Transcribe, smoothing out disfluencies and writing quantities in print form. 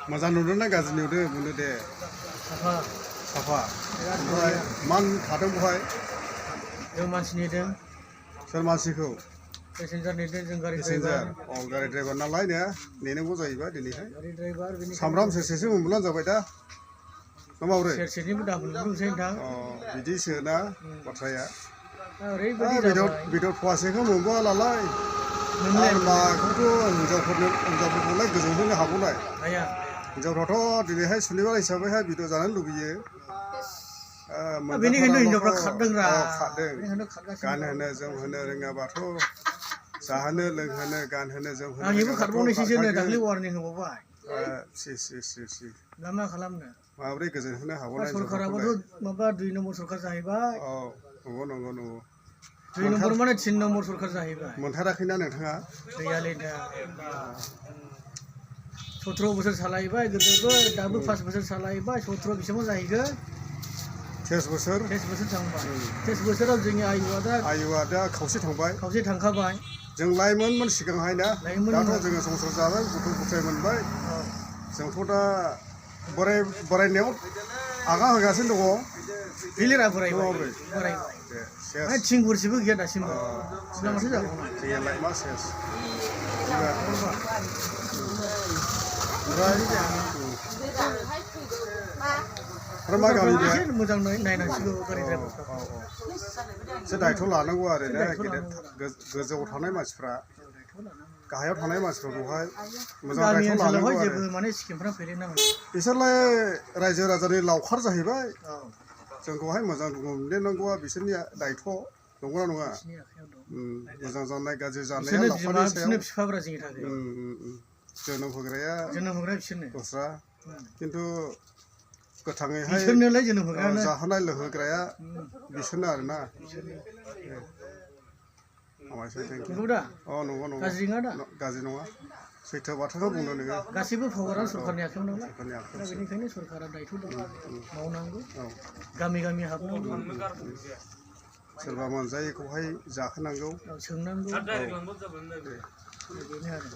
मोजां नुदों ना गाज्रि नुदों बुंदो दे साफा साफा ओमफ्राय मान थादों बहाय जों मानसि नेदों सोर मानसिखौ पेसेन्जार नेदों जों गारि पेसेन्जार ड्राइभार गारि ड्राइभार नालाय ने नेनांगौ जाहैबाय दिनैहाय गारि ड्राइभार सामब्राम सेरसेसो मोनब्लानो जाबाय दा ना माबोरै सेरसेनिबो दाबोनोसै नोंथां बिदिसो ना बाथ्राया ओरैबायदि जाबाय बेदर फवासेखौ मोनबोआलाय आरो माखौथ' हिनजावफोरखौलाय गोजोन होनो हागौलाय हाया हिनजावफ्राथ' दिनैहाय सुनिबार हिसाबैहाय बेदर जानो लुबैयो बेनिखायनो हिनजावफ्रा खारदोंरा खारदों गानहोनो जोमहोनो रोङाबाथ' जाहोनो लोंहोनो गानहोनो जोमहोनो आंनिबो खारबावनोसैसो नै दाख्लै वारनिं होबावबाय दा मा खालामनो माबोरै गोजोन होनो हाबावनाय सरकाराबोथ' माबा 2 नम्बर सरकार जाहैबाय नंगौ 2 नम्बर माने 3 नम्बर सरकार जाहैबाय मोनथाराखैना नोंथाङा गैयालै दा 17 बोसोर सालायबाय गोदोबो दाबो 5 बोसोर सालायबाय 17 बेसेबां जाहैगोन 23 बोसोर थांबाय 23 बोसोराव जोंनि आयुआ दा खावसे थांबाय खावसे थांखाबाय जों लाइमोनमोन सिगांहाय ना दाथ' जोङो संसार जाबाय गथ' गथाय मोनबाय जोंथ' दा बोरायनायाव आगान होगासिनो दङ गैलिरा बोरायबाय थिं गरसेबो गैया दासिमबो माथो जाबावनो जोंनियालाय मा सेस ओमफ्राय मा गामि बे मोजां नायनांसिगौ गारि ड्राइभारफ्रा एसे दायथ' लानांगौ आरो ना गेदेर गोजौआव थानाय मानसिफ्रा गाहायाव थानाय मानसिफ्रा बेवहाय मोजां दायथ' लानांगौ आरो माने स्किमफ्रा फेलें बिसोरलाय रायजो राजानि लावखार जाहैबाय जोंखौहाय मोजां मोनदेरनांगौआ बिसोरनि दायथ' नंगौना नङा मोजां जानाय गाज्रि जानाया लावखारनि सायाव बिफाफ्रा जोंनि थाखाय जोनोम होग्राया बिसोरनो दस्रा खिन्थु गोथाङैहाय जाहोनाय लोंहोग्राया बिसोरनो आरोना नंगौ गाज्रि नङा सैथो बाथ्राखौ बुंदों नोङो गासैबो पावारा सरकारनि आखायाव नालाय बेनिखायनो सरकारा दायथ' दं मावनांगौ गामि गामि हाबनांगौ सोरबा मोनजायैखौहाय जाहोनांगौ सोंनांगौ बेनो आरो